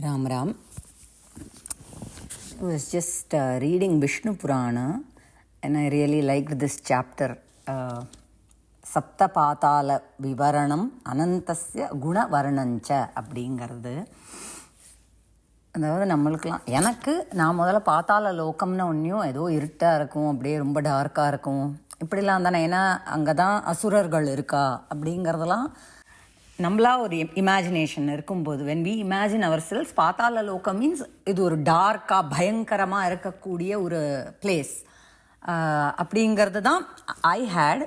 Ram Ram. I was just reading Vishnu Purana and I really liked this chapter. Sapta pātāla vivaranam anantasya guna varanancha அப்படிங்கிறது. அதாவது நம்மளுக்கெல்லாம் எனக்கு நான் முதல்ல பாத்தாள லோகம்னு ஒன்றையும் ஏதோ இருட்டாக இருக்கும், அப்படியே ரொம்ப டார்க்காக இருக்கும், இப்படிலாம் தானே. ஏன்னா அங்கே தான் அசுரர்கள் இருக்கா அப்படிங்கிறதெல்லாம் நம்மளா ஒரு இமேஜினேஷன் இருக்கும்போது when we imagine ourselves, Patala Lokam means இது ஒரு டார்க்காக பயங்கரமாக இருக்கக்கூடிய ஒரு பிளேஸ் அப்படிங்கிறது தான் I hate.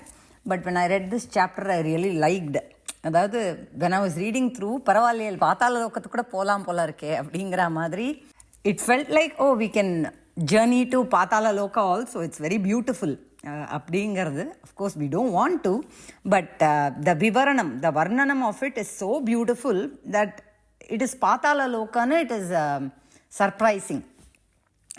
But when I read this chapter I really liked. அதாவது when I was reading through, பரவாயில்லையே பாத்தாள லோகத்துக்கு கூட போகலாம் போல இருக்கே அப்படிங்கிற மாதிரி it felt like oh we can journey to Patala Loka also. It's very beautiful அப்படிங்கிறது. Of course we don't want to, but the விவரணம், த வர்ணனம் of it is so beautiful that it is Patala லோகான்னு it is surprising.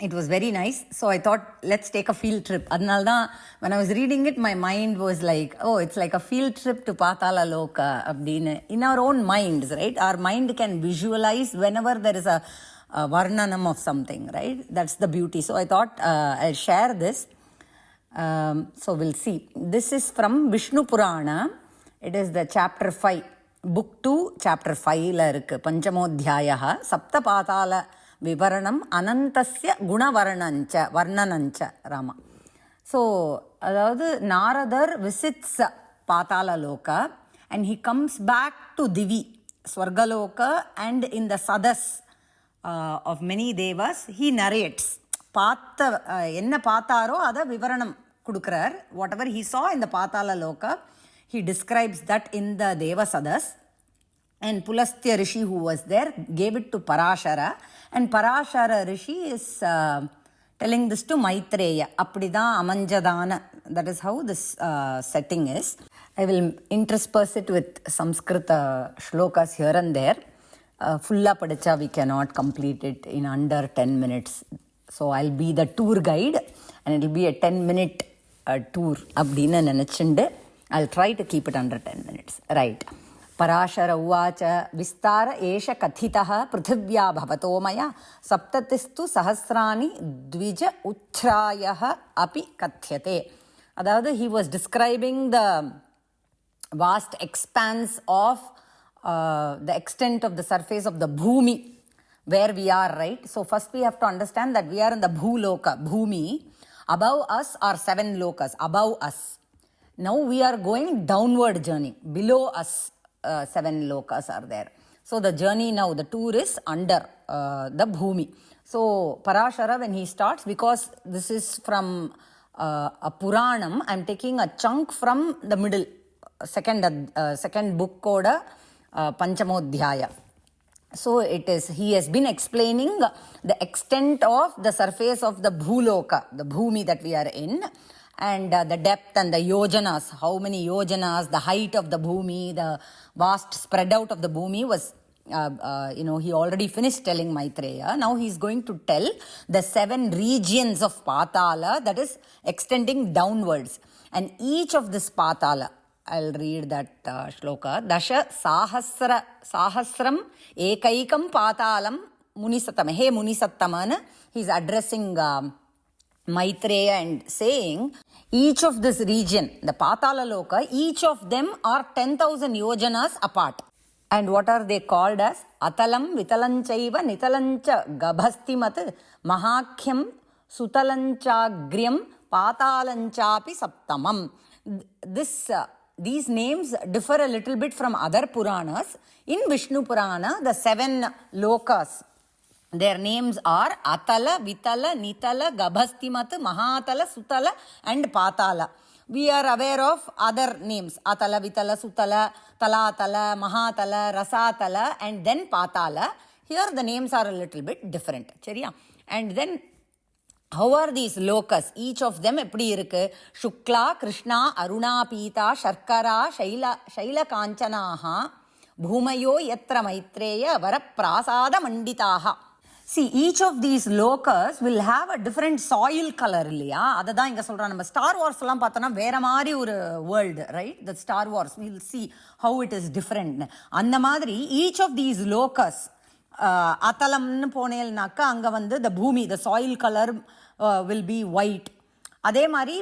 It was very nice. So I thought, let's take a field trip. Adnal da, when I was reading it, my mind was like, oh, it's like a field trip to pātāla loka. In our own minds, right? Our mind can visualize whenever there is a varnanam of something, right? That's the beauty. So I thought I'll share this. So we'll see. This is from Vishnu Purana. It is the chapter 5. Book 2, chapter 5 la irukku. Panchamodhyayaha. Sapta pātāla விவரணம் அனந்தஸ்ய குணவர்ணஞ்ச வர்ணனஞ்ச Rama. So அதாவது Naradar visits Patala Loka and he comes back to திவி Swargaloka and in the சதஸ் of many devas he narrates. என்ன பார்த்தாரோ அதை விவரணம் கொடுக்குறார். வாட் எவர் ஹீ சா இந்த பாத்தாள லோகா ஹீ டிஸ்கிரைப்ஸ் தட் இன் த தேவ சதஸ். And Pulastya Rishi, who was there, gave it to Parashara, and Parashara Rishi is telling this to Maitreya. Appadida amanjadana. That is how this setting is. I will intersperse it with Sanskrit shlokas here and there. Fulla padicha we cannot complete it in under 10 minutes. So I'll be the tour guide and it will be a 10-minute tour. Abdina nanachinde. I'll try to keep it under 10 minutes. Right. Parashar उवाच विस्तार एष कथितः पृथिव्या भवतो मया सप्ततिस्तु सहस्राणि द्विज उच्छ्रायः अपि कथ्यते. अदावदु he was describing the vast expanse of the extent of the surface of the bhumi where we are, right? So first we have to understand that we are in the bhuloka, bhumi. Above us are 7 lokas, above us. Now we are going downward journey. Below us 7 lokas are there. So the journey now, the tour is under the bhumi. So Parashara, when he starts, because this is from a Puranam, I am taking a chunk from the middle, second book code, Panchamodhyaya. So it is, he has been explaining the extent of the surface of the bhuloka, the bhumi that we are in. And the depth and the yojanas, how many yojanas, the height of the bhumi, the vast spread out of the bhumi was, he already finished telling Maitreya. Now he is going to tell the 7 regions of pātāla that is extending downwards. And each of this pātāla, I'll read that shloka. Dasha sahasram ekaikam pātālam munisattam. Hey munisattamana, he is addressing Maitreya and saying, each of this region, the Pātāla Loka, each of them are 10,000 yojanas apart. And what are they called as? Atalam, Vitalanchaiva, Nitalancha, Gabhastimat, Mahakhyam, Sutalanchagryam, Pātālanchapi Saptamam. These names differ a little bit from other Puranas. In Vishnu Purana, the 7 lokas, their names are Atala, Vitala, Nitala, Gabhastimat, Mahatala, Sutala and Pātāla. We are aware of other names. Atala, Vitala, Sutala, Talatala, Mahatala, Rasatala and then Pātāla. Here the names are a little bit different. Chariya? And then how are these lokas? Each of them eppadi irukku? Shukla, Krishna, Aruna, Pita, Sharkara, Shaila Kanchanaha, Bhumayo Yatra Maitreya, Varaprasada Manditaha. See, each of these lokas will have a different soil color இல்லையா? அதை தான் இங்கே சொல்கிறோம். நம்ம star Wars எல்லாம் பார்த்தோன்னா வேறு மாதிரி ஒரு world, right? The star wars will see how it is different. அந்த மாதிரி ஈச் ஆஃப் தீஸ் லோக்கஸ் அத்தலம்னு போனேன்னாக்கா அங்கே வந்து த பூமி the soil colour will be white. அதே மாதிரி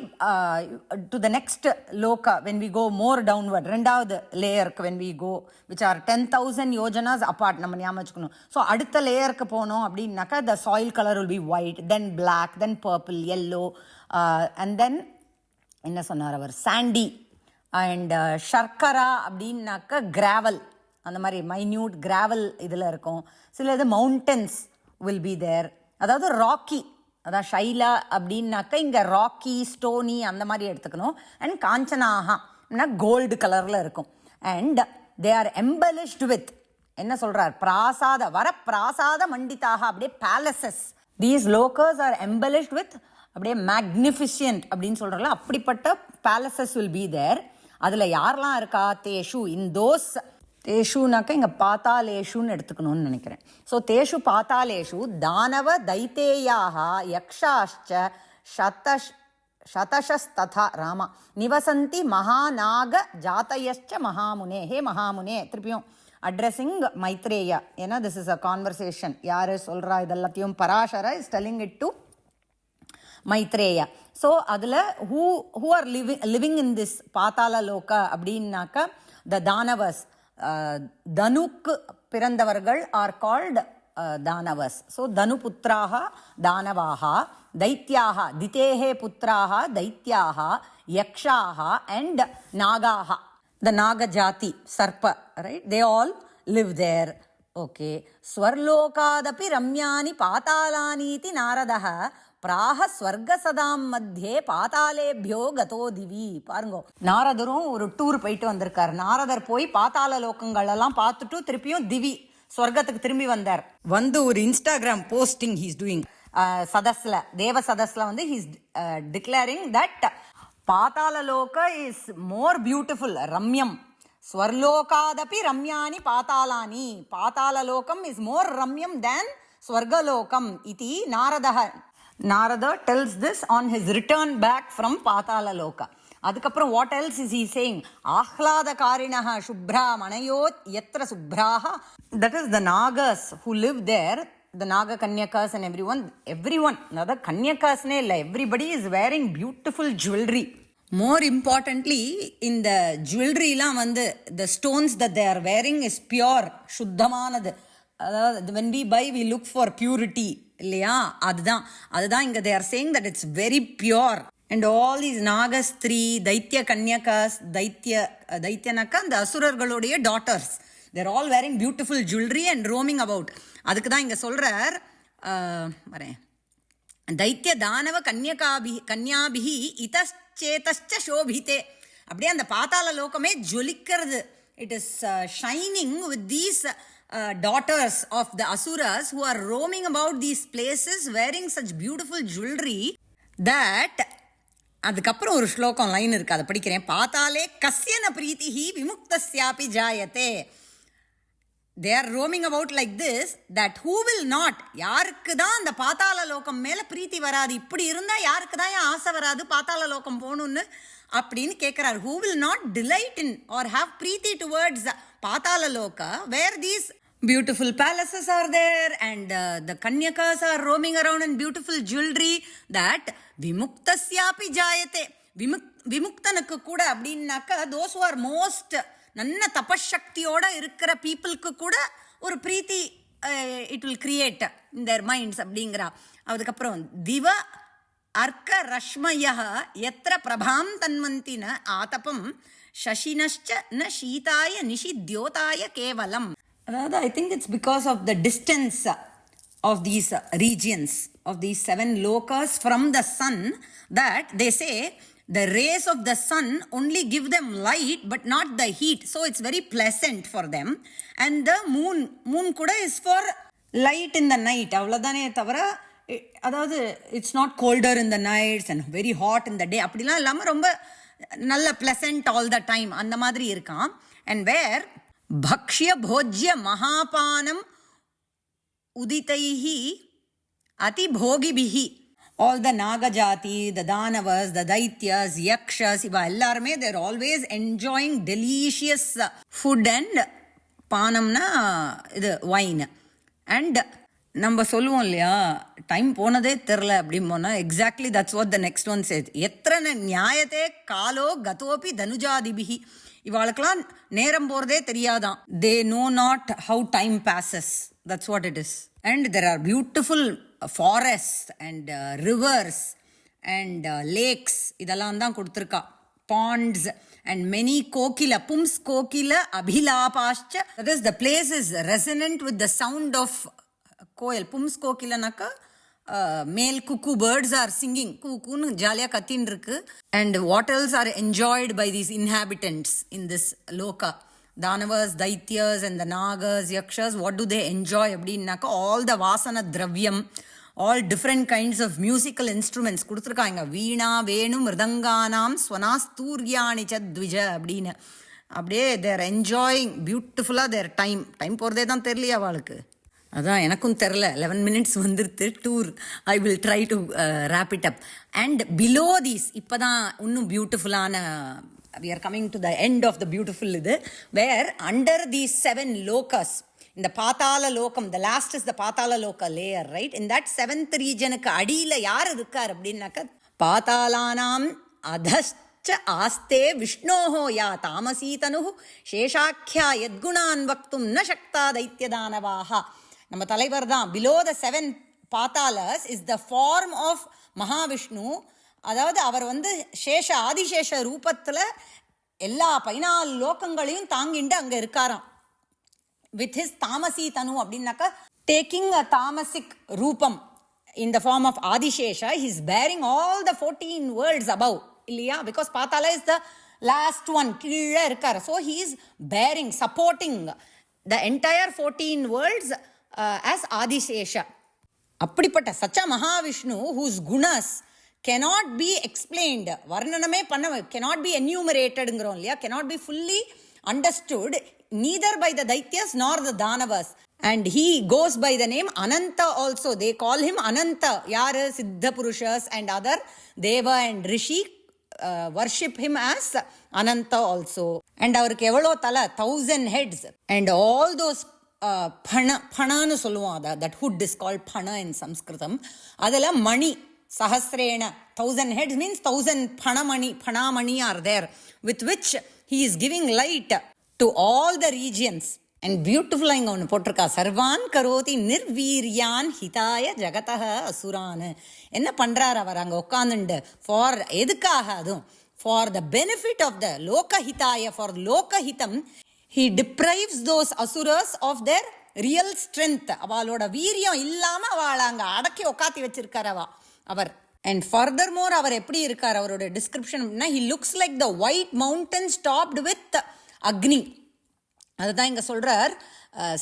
to the next loka when we go more downward, ரெண்டாவது லேயருக்கு when we go which are 10,000 yojanas apart, நம்ம ஞாபகம் வச்சுக்கணும். ஸோ அடுத்த லேயருக்கு போனோம் அப்படின்னாக்கா the soil colour will be white, then black, then purple, yellow, and then என்ன சொன்னார் அவர், சாண்டி அண்ட் ஷர்க்கரா அப்படின்னாக்கா கிராவல், அந்த மாதிரி மைன்யூட் கிராவல் இதில் இருக்கும். சில இது மவுண்டன்ஸ் வில் பி தேர், அதாவது ராக்கி, அதான் ஷைலா அப்படின்னாக்கா இங்கே ராக்கி ஸ்டோனி அந்த மாதிரி எடுத்துக்கணும். அண்ட் காஞ்சனாகனா கோல்டு கலரில் இருக்கும். அண்ட் தே ஆர் எம்பலிஷ்டு வித் என்ன சொல்கிறார், பிராசாத வர பிராசாத மண்டித்தாக, அப்படியே பேலசஸ். தீஸ் லோக்கர்ஸ் ஆர் எம்பலிஷ்டு வித் அப்படியே மேக்னிஃபிஷியன்ட் அப்படின்னு சொல்கிறல, அப்படிப்பட்ட பேலசஸ் வில் பி தேர். அதில் யாரெல்லாம் இருக்கா, தேஷு இன் தோஸ், தேஷுனாக்கா இங்கே பாத்தாலேஷுன்னு எடுத்துக்கணும்னு நினைக்கிறேன். ஸோ தேஷு பாத்தாலேஷு தானவ தைத்தேயாக யக்ஷாஷ்ச சதசஸ்ததா ராமா நிவசந்தி மகாநாக ஜாத்தயஷ்ச மகாமுனே. ஹே மகாமுனே, திருப்பியும் அட்ரஸிங் மைத்ரேயா, ஏன்னா திஸ் இஸ் அ கான்வர்சேஷன். யார் சொல்கிறா இதெல்லாத்தையும், Parashara is telling it to Maitreya. So அதில் who are living in this Patala Loka அப்படின்னாக்கா த தானவஸ், தனுக்கு பிறந்தவர்கள் are called தானவஸ். So Thanu புத்திராக தானவாக, தைத்யாக திதேஹே புத்திராக தைத்யாக, யக்ஷாக and நாகாக, the நாகஜாதி சர்ப்ப, right, they all live there. Okay. ஸ்வர்லோகாதபி ரம்யானி பாதாளானீதி நாரதः பிராக ஸ்வர்கசதாம் மத்தியே பாதாளேபியோ கதோ திவி. பாருங்க, நாரதரும் ஒரு டூர் போயிட்டு வந்திருக்காரு. நாரதர் போய் பாதாள லோகங்கள் எல்லாம் பார்த்துட்டு திருப்பியும் திவி ஸ்வர்கத்துக்கு திரும்பி வந்தார். வந்து ஒரு இன்ஸ்டாகிராம் போஸ்டிங் ஹீஸ் டூயிங் சதஸ்ல, தேவ சதஸ்ல வந்து ஹீஸ் டிக்ளேரிங் தட் பாதாள லோக இஸ் மோர் பியூட்டிஃபுல் ரம்யம், ஸ்வர்லோகாதபி ரம்யானி பாதாளானி, பாதாள லோகம் இஸ் மோர் ரம்யம் தேன் ஸ்வர்கலோகம் இதி நாரதः. Narada tells this on his return back from Patala Loka. அதுக்கப்புறம் what else is he saying? ஆஹ்லாதகாரிணः Subhra மனயோத் யத்ர சுப்ராஹ. That is the Nagas who live there, the Naga Kanyakas and everyone. Another Kanyakasne illa, everybody is wearing beautiful jewelry. More importantly, in the jewelry லாம் வந்து the stones that they are wearing is pure, சுத்தமானது. அதாவது when we buy we look for purity இல்லையா, அதுதான் இங்கே they are saying that it's very pure. And all these Nagas, three தைத்திய கன்யகாஸ், தைத்தியனாக்கா அந்த அசுரர்களுடைய daughters, they're all wearing beautiful jewelry and roaming about. அதுக்கு தான் இங்கே சொல்கிறார், வரேன், தைத்திய தானவ கன்யாபிஹி இதச்சேதச்ச சோபிதே. அப்படியே அந்த பாதாள லோகமே ஜொலிக்கிறது. It is shining with these daughters of the asuras who are roaming about these places wearing such beautiful jewelry that. அதுக்கப்புறம் ஒரு ஸ்லோகம் லைன் இருக்கு, அதை படிக்கிறேன். பாத்தாலே கஸ்யன பிரீத்திஹி விமுக்தஸ்யாபி ஜாயதே. they are roaming about like this that who will not, யாருக்கு தான் அந்த பாத்தாள லோகம் மேல பிரீத்தி வராது, இப்படி இருந்தா யாருக்கு தான் ஆசை வராது பாத்தாள லோகம் போகணும்னு அப்படின்னு கேட்கிறார். who will not delight in or have preeti towards Patala Loka where these beautiful palaces are there and the kanyakas are roaming around in beautiful jewelry that vimuktasyapi jayate. விமுக்தனுக்கு கூட அப்படின்னாக்கா those who are most நல்ல தபசக்தியோட இருக்கிற பீப்புளுக்கு கூட ஒரு பிரீத்தி it will create in their minds அப்படிங்கிறா. அதுக்கப்புறம் திவ அர்க்க ரஷ்மய எத்திர பிரபாம் தன்வந்தின ஆதபம் சசினஷ்ச ந சீதாய நிஷித்யோதாய கேவலம். அதாவது I think it's because of the distance of these regions of these 7 lokas from the sun that they say the rays of the sun only give them light but not the heat, so it's very pleasant for them. And the moon kuda is for light in the night, avladane thavara, அதாவது it's not colder in the nights and very hot in the day, அப்படிலாம் இல்லாமல் ரொம்ப நல்ல pleasant all the time அந்த மாதிரி இருக்கான். And where பக்ஷ்ய போஜ்ய மகாபானம் உதிதைஹி அதிபோகிபிஹி, all the Nagajati, the Danavas, the Daityas, Yakshas, iva ellarme they're always enjoying delicious food and panamna idu wine. And நம்ம சொல்லுவோம் இல்லையா, டைம் போனதே தெரில அப்படின்னு போனால் exactly that's what the next one says. எத்தனை நியாயத்தே காலோ கதோபி தனுஜாதிபிகி. இவாளுக்கெல்லாம் நேரம் போகிறதே தெரியாதான். They know not how time passes. That's what it is. And there are beautiful forest and rivers and lakes இதெல்லாம் தான் கொடுத்துருக்கா. Ponds and many kokila, pums kokila abhilapascha. That is, the place is resonant with the sound of koil. Pums kokila naka male cuckoo birds are singing. Cuckoo jaliya kattin irukku. And what else are enjoyed by these inhabitants in this loka? Danavas, Daityas and the Nagas, Yakshas, what do they enjoy? Abdinaka all the vasana dravyam, all different kinds of musical instruments கொடுத்துருக்காங்க. வீணா வேணு மிருதங்கானாம் ஸ்வனாஸ்தூர்யாணி சத்விஜ அப்படின்னு. அப்படியே தேர் enjoying பியூட்டிஃபுல்லாக their time போகிறதே தான் தெரியலையா அவளுக்கு. அதான் எனக்கும் தெரில. 11 minutes வந்துருது tour. I will try to rape it up. And below these இப்போ தான் இன்னும் பியூட்டிஃபுல்லான we are coming to the end of the beautiful இது, where under these 7 lokas, in the pAtAla lokam, the last is the pAtAla loka layer, right? In that 7th region க்கு அடியில யார் இருக்கார் அப்படின்னாக்க பாதாளானாம் அதஷ்ச ஆஸ்தே விஷ்ணோஹோ யா தாமசீ தனுஹு சேஷாக்கியா யத்குணான் வக்தும் ந சக்தா தைத்யதானவாஹா. நம்ம தலைவர் தான். below the 7 pātalas is the form of Mahavishnu. அதாவது அவர் சேஷ ஆதிசேஷ ரூபத்தில் எல்லா 14 லோகங்களையும் தாங்கிண்டு அங்கே இருக்காராம். வித் ஹிஸ் தாமசி தனு அப்படின்னாக்கா டேக்கிங் அ தாமசிக் ரூபம் in the form of Adisesha. He is bearing all the 14 worlds above இல்லையா? Because Patala is the last one, கீழே இருக்கார். So he is bearing, supporting the entire 14 worlds as Adisesha. அப்படிப்பட்ட சச்ச மகாவிஷ்ணு ஹூஸ் குணஸ் cannot be explained, வர்ணனமே பண்ண cannot be enumerated-ங்கிறோம் இல்லையா, cannot be fully understood neither by the Daityas nor the Danavas. And he goes by the name Ananta also. They call him Ananta. யாரு? சித்த புருஷஸ் and other Deva and Rishi worship him as Ananta also. And அவருக்கு எவ்வளோ தலை? 1000 heads. And all those பணான்னு சொல்லுவோம். that hood is called பண in Sanskritam. அதில் மணி சஹஸ்ரேன 1000 heads means 1000 phanamani are there, with which he is giving light to all the regions. And beautiful இங்க ஒன்று போட்டிருக்கா, சர்வான் கரோதி நிர்வீரியான் ஹிதாய ஜகதஹ அசுரான். என்ன பண்றார் அவர் அங்கே உட்காந்துண்டு? ஃபார் எதுக்காக? அதுவும் for the benefit of the லோகஹிதாய, ஃபார் லோகஹிதம். he deprives those asuras of their real strength. அவளோட வீரியம் இல்லாமல் அவளை அங்கே அடக்கி உட்காத்தி வச்சிருக்கார் அவர். And furthermore அவர் எப்படி இருக்கார்? அவரோட டிஸ்கிரிப்ஷன் அப்படின்னா, he looks like the white mountains topped with அக்னி. அதுதான் இங்கே சொல்கிறார்,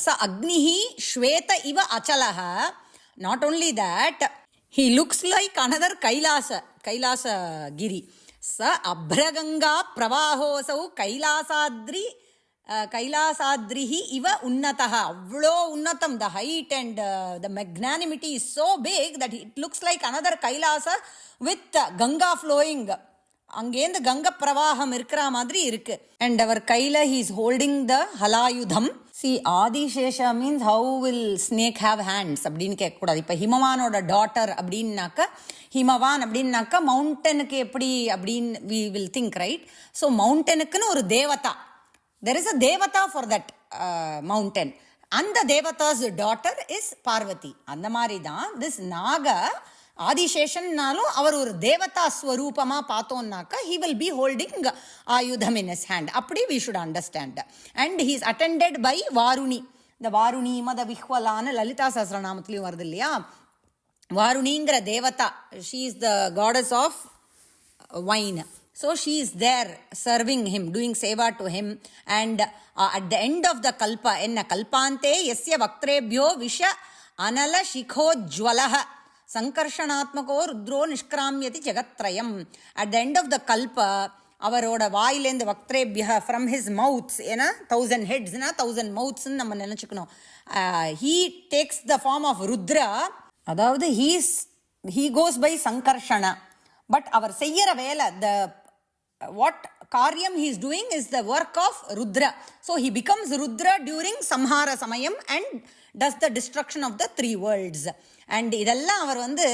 ச அக்னிஹி ஸ்வேத இவ அச்சலஹ. Not only that, he looks like another Kailasagiri. ச அப்ரகங்கா பிரவாஹோசௌ கைலாசாத்ரிஹி இவ உன்னதஹ. அவ்வளோ உன்னதம். The height and the magnanimity is so big that it looks like another Kailasa with Ganga flowing. அங்கேருந்து கங்கா பிரவாகம் இருக்கிற மாதிரி இருக்கு. அண்ட் அவர் கையில் ஹி இஸ் ஹோல்டிங் த ஹலாயுதம். See Adisesha means how will snake have hands அப்படின்னு கேட்கக்கூடாது. இப்போ ஹிமவானோட டாட்டர் அப்படின்னாக்க, ஹிமவான் அப்படின்னாக்கா மவுண்டனுக்கு எப்படி அப்படின்னு we will think, right? So மவுண்டனுக்குன்னு ஒரு தேவதா, there is a devata for that mountain, and the devata's daughter is Parvati. அந்த மாதிரி தான் this நாக ஆதிசேஷன்னாலும் அவர் ஒரு தேவதா ஸ்வரூபமா பார்த்தோம்னாக்கா he will be holding ஆயுதம் in his hand. அப்படி we should understand. And he is attended by வாருணி. இந்த வாருணி மத விஹ்வலான லலிதா சஹஸ்ரநாமத்திலையும் வருது இல்லையா? வாருணிங்கிற தேவதா, she is the goddess of wine. So she is there serving him, doing seva to him. And at the end of the kalpa, enna kalpante yasya vaktrebhyo visha anala shikho jwalaha sankarshanatmako rudro nishkramyati jagatrayam. At the end of the kalpa, avaroda vaayilendhu vaktrebhya, from his mouths, ena 1000 heads na 1000 mouths nu நம்ம நினைச்சுக்கணும். He takes the form of Rudra. அதாவது he goes by Sankarshana. But அவர் செய்யற வேலை, the what karyam he is doing is the work of Rudra. So he becomes Rudra during Samhara Samayam and does the destruction of the 3 worlds. And இதெல்லாம் அவர் வந்து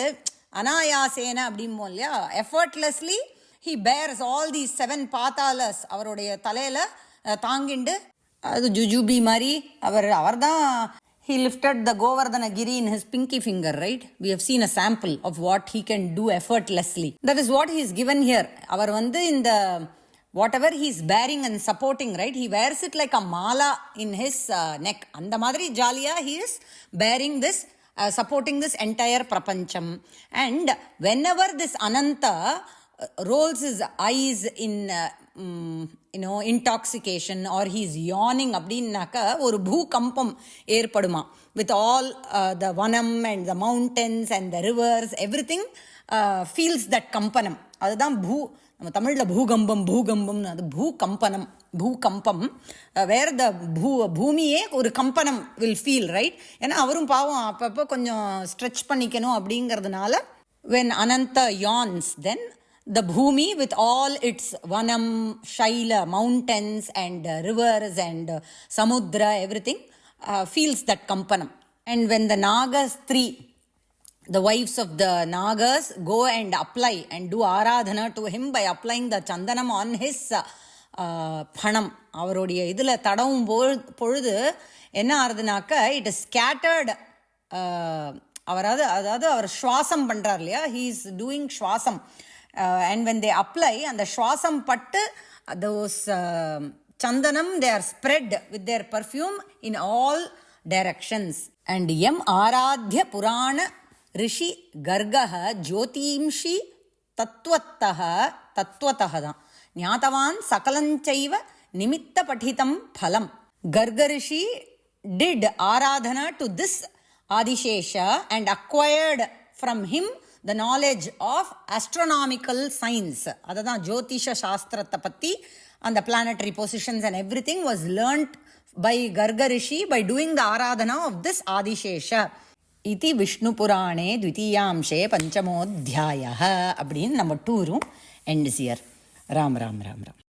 அனாயாசேன அப்படிமோ இல்லையா, effortlessly he bears all these 7 pātalas அவருடைய தலையில தாங்கிண்டு, அது ஜுஜுபி மாதிரி அவர் தான் he lifted the Govardhana Giri in his pinky finger, right? We have seen a sample of what he can do effortlessly. That is what he is given here. அவர் வந்து இந்த whatever he is bearing and supporting, right? He wears it like a mala in his neck. அந்த மாதிரி ஜாலியா he is bearing this, supporting this entire prapancham. And whenever this Ananta rolls his eyes in intoxication or he is yawning அப்படின்னாக்கா ஒரு பூகம்பம் ஏற்படுமா with all the vanam and the mountains and the rivers, everything feels that kampanam. அதுதான் நம்ம தமிழ்ல பூகம்பம் அது பூகம்பம் வேர் த பூமியே ஒரு கம்பனம் வில் ஃபீல், ரைட்? ஏன்னா அவரும் பாவம் அப்பப்போ கொஞ்சம் ஸ்ட்ரெச் பண்ணிக்கணும் அப்படிங்கிறதுனால when Ananta yawns, then the bhumi with all its vanam, shaila, mountains and rivers and samudra, everything feels that kampanam. And when the Nagas 3, the wives of the Nagas, go and apply and do aradhana to him by applying the chandanam on his phanam, அவருடைய இதில் தடவும் பொழுது என்ன ஆகுதுனாக்க, it is scattered. அதாவது அவர் சுவாசம் பண்ணுறார் இல்லையா, he is doing சுவாசம். And when they apply and the shwasam pattu, those chandanam, they are spread with their perfume in all directions. And yam aradhya purana rishi gargaha jyotimshi tattvataha da nyatavan sakalanchaiva nimitta pathitam phalam. Garga rishi did aradhana to this Adishesha and acquired from him the knowledge of astronomical science. அதுதான் ஜோதிஷ சாஸ்திரத்தை பற்றி, and the planetary positions and everything was learnt by Garga Rishi by doing the aradhana of this Adishesha. iti Vishnu Purane Dvitiyamshe Panchamodhyayah அப்படின்னு நம்ம டூரும் ends here. Ram Ram Ram Ram.